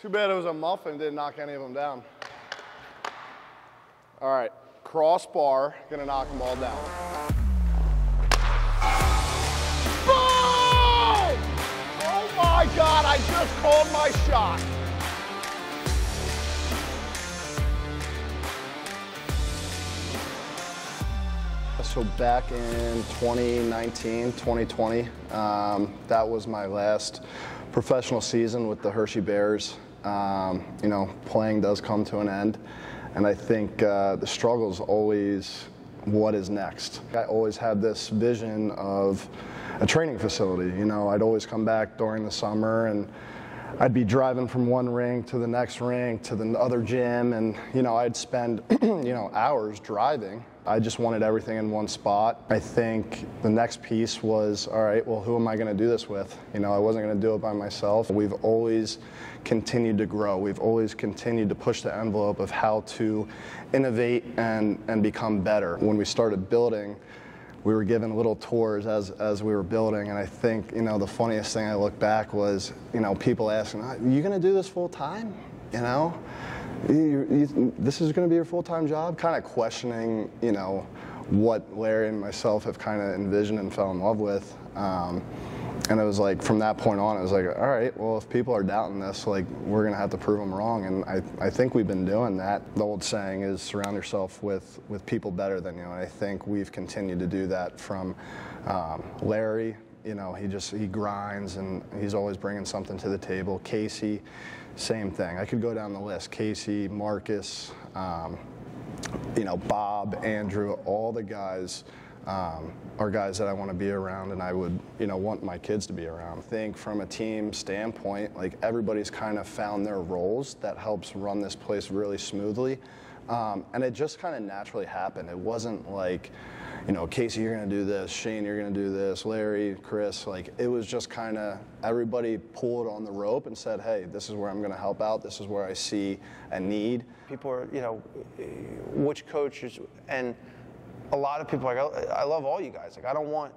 Too bad it was a muffin, didn't knock any of them down. All right, crossbar, gonna knock them all down. Boom! Oh my God, I just called my shot. So back in 2019, 2020, that was my last professional season with the Hershey Bears. You know, playing does come to an end, and I think the struggle is always what is next. I always had this vision of a training facility. You know, I'd always come back during the summer and I'd be driving from one rink to the next rink to the other gym, and you know, I'd spend you know, hours driving. I just wanted everything in one spot. I think the next piece was, all right, well, who am I going to do this with? You know, I wasn't going to do it by myself. We've always continued to grow. We've always continued to push the envelope of how to innovate and become better. When we started building, we were given little tours as we were building, and I think, you know, the funniest thing I look back was, you know, people asking, are you going to do this full time? You know? This is going to be your full-time job? Kind of questioning, you know, what Larry and myself have kind of envisioned and fell in love with. And it was like, from that point on, it was like, all right, well, if people are doubting this, like, we're going to have to prove them wrong. And I think we've been doing that. The old saying is surround yourself with people better than you. And I think we've continued to do that from Larry. You know, he grinds and he's always bringing something to the table. Casey, same thing. I could go down the list. Casey, Marcus, you know, Bob, Andrew, all the guys are guys that I want to be around, and I would, you know, want my kids to be around. I think from a team standpoint, like, everybody's kind of found their roles that helps run this place really smoothly. And it just kind of naturally happened. It wasn't like, you know, Casey, you're going to do this, Shane, you're going to do this, Larry, Chris, like, it was just kind of everybody pulled on the rope and said, hey, this is where I'm going to help out, this is where I see a need. People are, you know, which coaches, and a lot of people are like, I love all you guys. Like, I don't want,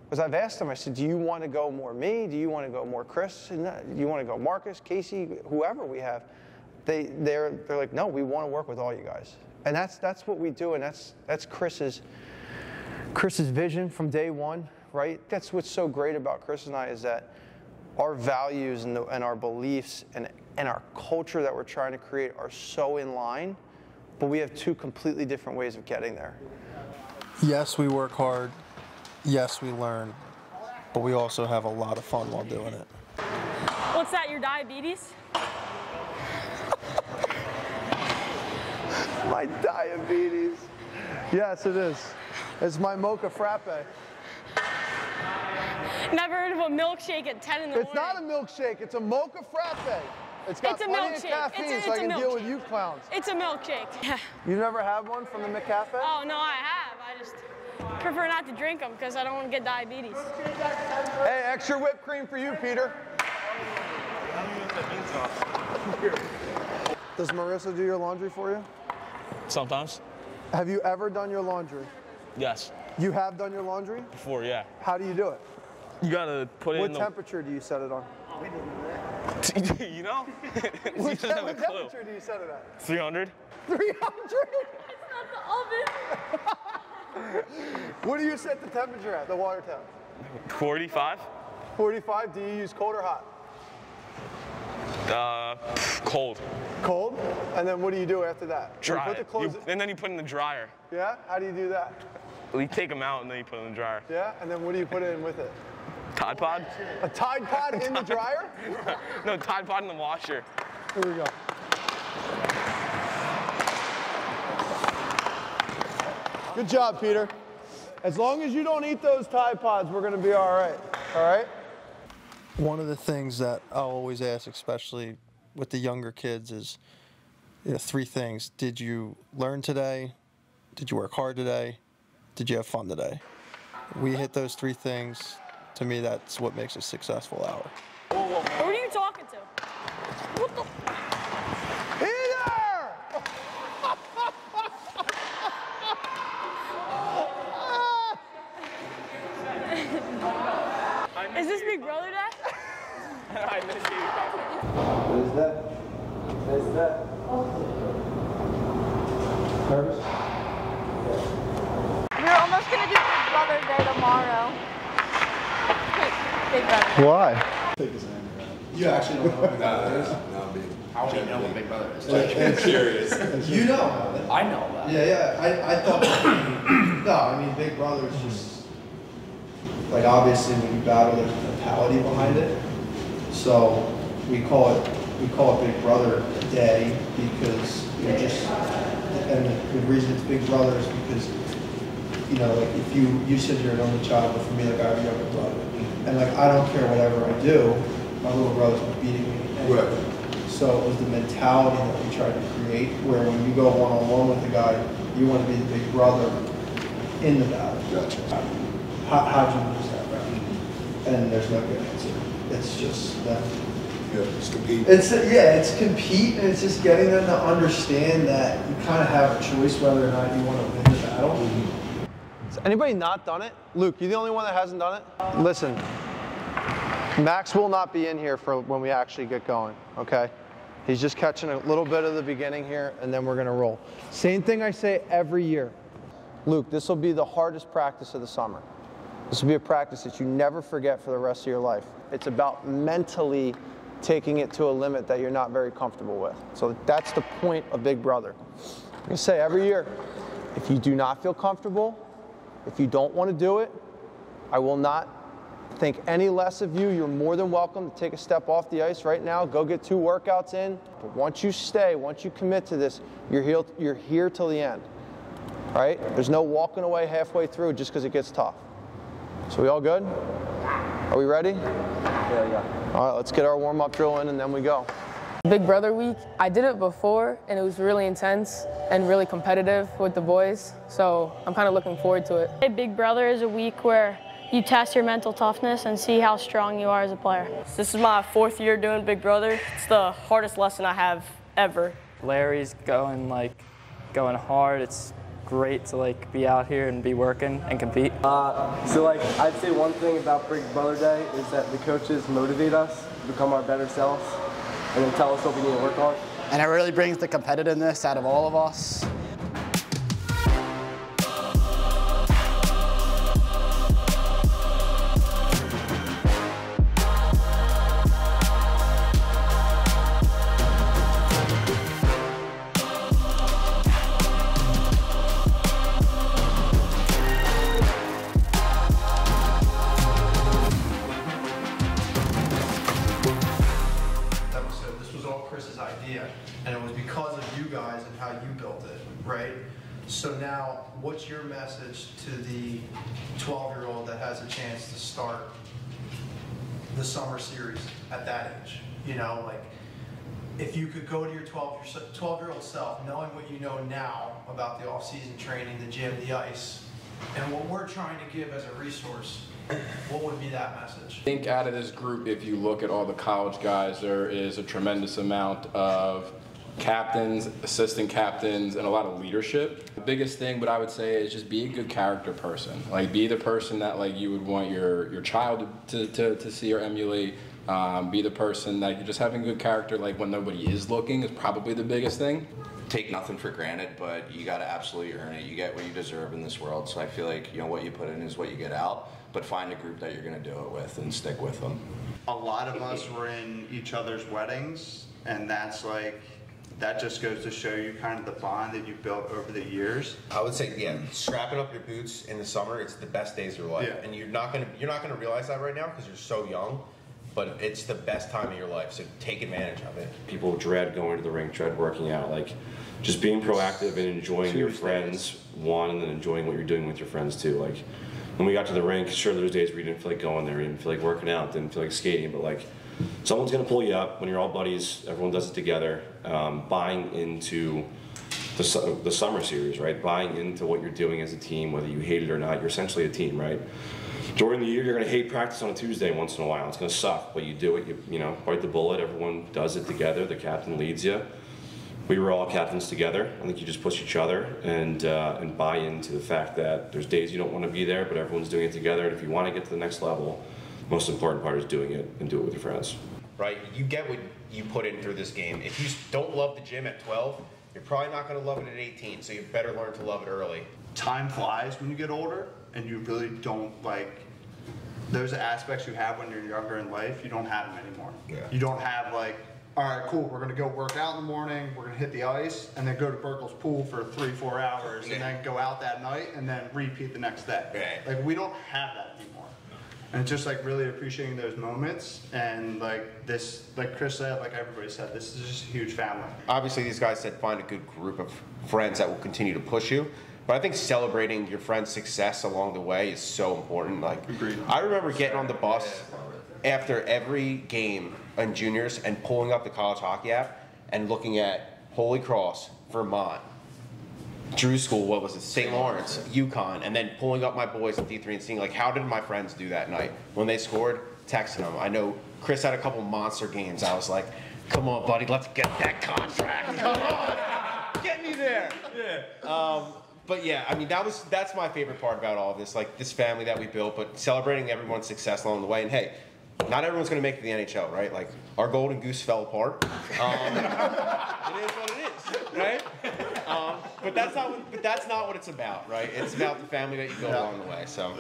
because I've asked them, I said, do you want to go more me? Do you want to go more Chris? Do you want to go Marcus, Casey, whoever we have? They're like, no, we want to work with all you guys. And that's what we do, and that's Chris's vision from day one, right? That's what's so great about Chris and I, is that our values and our beliefs and our culture that we're trying to create are so in line, but we have two completely different ways of getting there. Yes, we work hard. Yes, we learn, but we also have a lot of fun while doing it. What's that, your diabetes? My diabetes. Yes, it is. It's my mocha frappe. Never heard of a milkshake at 10 in the morning. It's not a milkshake, it's a mocha frappe. It's got plenty of caffeine, so I can deal with you clowns. It's a milkshake. Yeah. You've never had one from the McCafe? Oh, no, I have. I just prefer not to drink them because I don't want to get diabetes. Hey, extra whipped cream for you, Peter. Does Marissa do your laundry for you? Sometimes. Have you ever done your laundry? Yes. You have done your laundry? Before, yeah. How do you do it? You gotta put it in What temperature do you set it on? You know? What temperature do you set it at? 300. 300? It's not the oven. What do you set the temperature at, the water temp? 45. 45? Do you use cold or hot? Cold. Cold? And then what do you do after that? Dry. You put the clothes And then you put it in the dryer. Yeah? How do you do that? You take them out and then you put them in the dryer. Yeah? And then what do you put in with it? Tide Pod? A Tide Pod in the dryer? No, Tide Pod in the washer. Here we go. Good job, Peter. As long as you don't eat those Tide Pods, we're going to be all right. All right? One of the things that I'll always ask, especially with the younger kids, is, you know, three things. Did you learn today? Did you work hard today? Did you have fun today? We hit those three things. To me, that's what makes a successful hour. Who are you talking to? What the? Peter! Is this Big Brother Day? I miss you. What is that? Nervous? We're almost going to do Big Brother Day tomorrow. Big Brother. Why? You actually don't know who that is? How do you know what Big Brother is? I'm curious. You know. I know that. Yeah. I thought. No, I mean Big Brother is just like obviously when you battle, there's a mentality behind it. So we call it Big Brother Day because you're just, and the reason it's Big Brother is because like if you said you're an only child, but for me like I have a younger brother, and like I don't care whatever I do, my little brother's been beating me. Right. So it was the mentality that we tried to create, where when you go one-on-one with a guy, you want to be the big brother in the battle. Gotcha. How'd you lose that round? And there's no good answer. It's just that. Yeah, it's compete. It's compete, and it's just getting them to understand that you kind of have a choice whether or not you want to win the battle. Has anybody not done it? Luke, you the only one that hasn't done it? Listen, Max will not be in here for when we actually get going, okay? He's just catching a little bit of the beginning here, and then we're going to roll. Same thing I say every year. Luke, this will be the hardest practice of the summer. This will be a practice that you never forget for the rest of your life. It's about mentally taking it to a limit that you're not very comfortable with. So that's the point of Big Brother. I say every year, if you do not feel comfortable, if you don't want to do it, I will not think any less of you. You're more than welcome to take a step off the ice right now. Go get 2 workouts in. But once you stay, once you commit to this, you're here till the end. Right? There's no walking away halfway through just because it gets tough. So we all good? Are we ready? Yeah. All right, let's get our warm-up drill in and then we go. Big Brother Week, I did it before and it was really intense and really competitive with the boys. So I'm kind of looking forward to it. Big Brother is a week where you test your mental toughness and see how strong you are as a player. This is my 4th year doing Big Brother. It's the hardest lesson I have ever. Larry's going hard. It's great to be out here and be working and compete. I'd say one thing about Big Brother Day is that the coaches motivate us to become our better selves and then tell us what we need to work on. And it really brings the competitiveness out of all of us. And it was because of you guys and how you built it, right? So now, what's your message to the 12-year-old that has a chance to start the summer series at that age? If you could go to your 12-year-old self, knowing what you know now about the off-season training, the gym, the ice, and what we're trying to give as a resource, what would be that message? I think out of this group, if you look at all the college guys, there is a tremendous amount of captains, assistant captains, and a lot of leadership. The biggest thing, what I would say, is just be a good character person. Be the person that you would want your child to see or emulate. Be the person that you're just having good character, when nobody is looking, is probably the biggest thing. Take nothing for granted, but you got to absolutely earn it. You get what you deserve in this world. So I feel like what you put in is what you get out. But find a group that you're going to do it with and stick with them. A lot of us were in each other's weddings, and that's that just goes to show you kind of the bond that you built over the years. I would say, strapping up your boots in the summer, it's the best days of your life. Yeah. And you're not gonna realize that right now because you're so young, but it's the best time of your life, so take advantage of it. People dread going to the rink, dread working out. Just being proactive and enjoying your friends, and then enjoying what you're doing with your friends too. When we got to the rink, sure, there was days where you didn't feel like going there, you didn't feel like working out, didn't feel like skating, but someone's gonna pull you up when you're all buddies, everyone does it together. Buying into the summer series, right? Buying into what you're doing as a team, whether you hate it or not, you're essentially a team, right? During the year, you're gonna hate practice on a Tuesday once in a while. It's gonna suck, but you do it, you bite the bullet, everyone does it together, the captain leads you. We were all captains together. I think you just push each other and buy into the fact that there's days you don't want to be there, but everyone's doing it together. And if you want to get to the next level, the most important part is doing it and do it with your friends. right? You get what you put in through this game. If you don't love the gym at 12, you're probably not going to love it at 18, so you better learn to love it early. Time flies when you get older, and you really don't those aspects you have when you're younger in life, you don't have them anymore. Yeah. You don't have all right, cool, we're gonna go work out in the morning, we're gonna hit the ice, and then go to Burkle's pool for 3-4 hours, and then go out that night, and then repeat the next day. Right. We don't have that anymore. And it's just really appreciating those moments, and this, like Chris said, like everybody said, this is just a huge family. Obviously, these guys said find a good group of friends that will continue to push you. But I think celebrating your friend's success along the way is so important. Agreed. I remember getting on the bus after every game in juniors and pulling up the college hockey app and looking at Holy Cross, Vermont, Drew School, what was it, St. Lawrence, UConn, and then pulling up my boys at D3 and seeing how did my friends do that night? When they scored, texting them. I know Chris had a couple monster games. I was like, come on, buddy, let's get that contract. Come on, get me there. Yeah. But yeah, I mean, that's my favorite part about all of this, this family that we built, but celebrating everyone's success along the way. And hey, not everyone's going to make it to the NHL, right? Our golden goose fell apart. It is what it is, right? But that's not what it's about, right? It's about the family that you build along the way. So.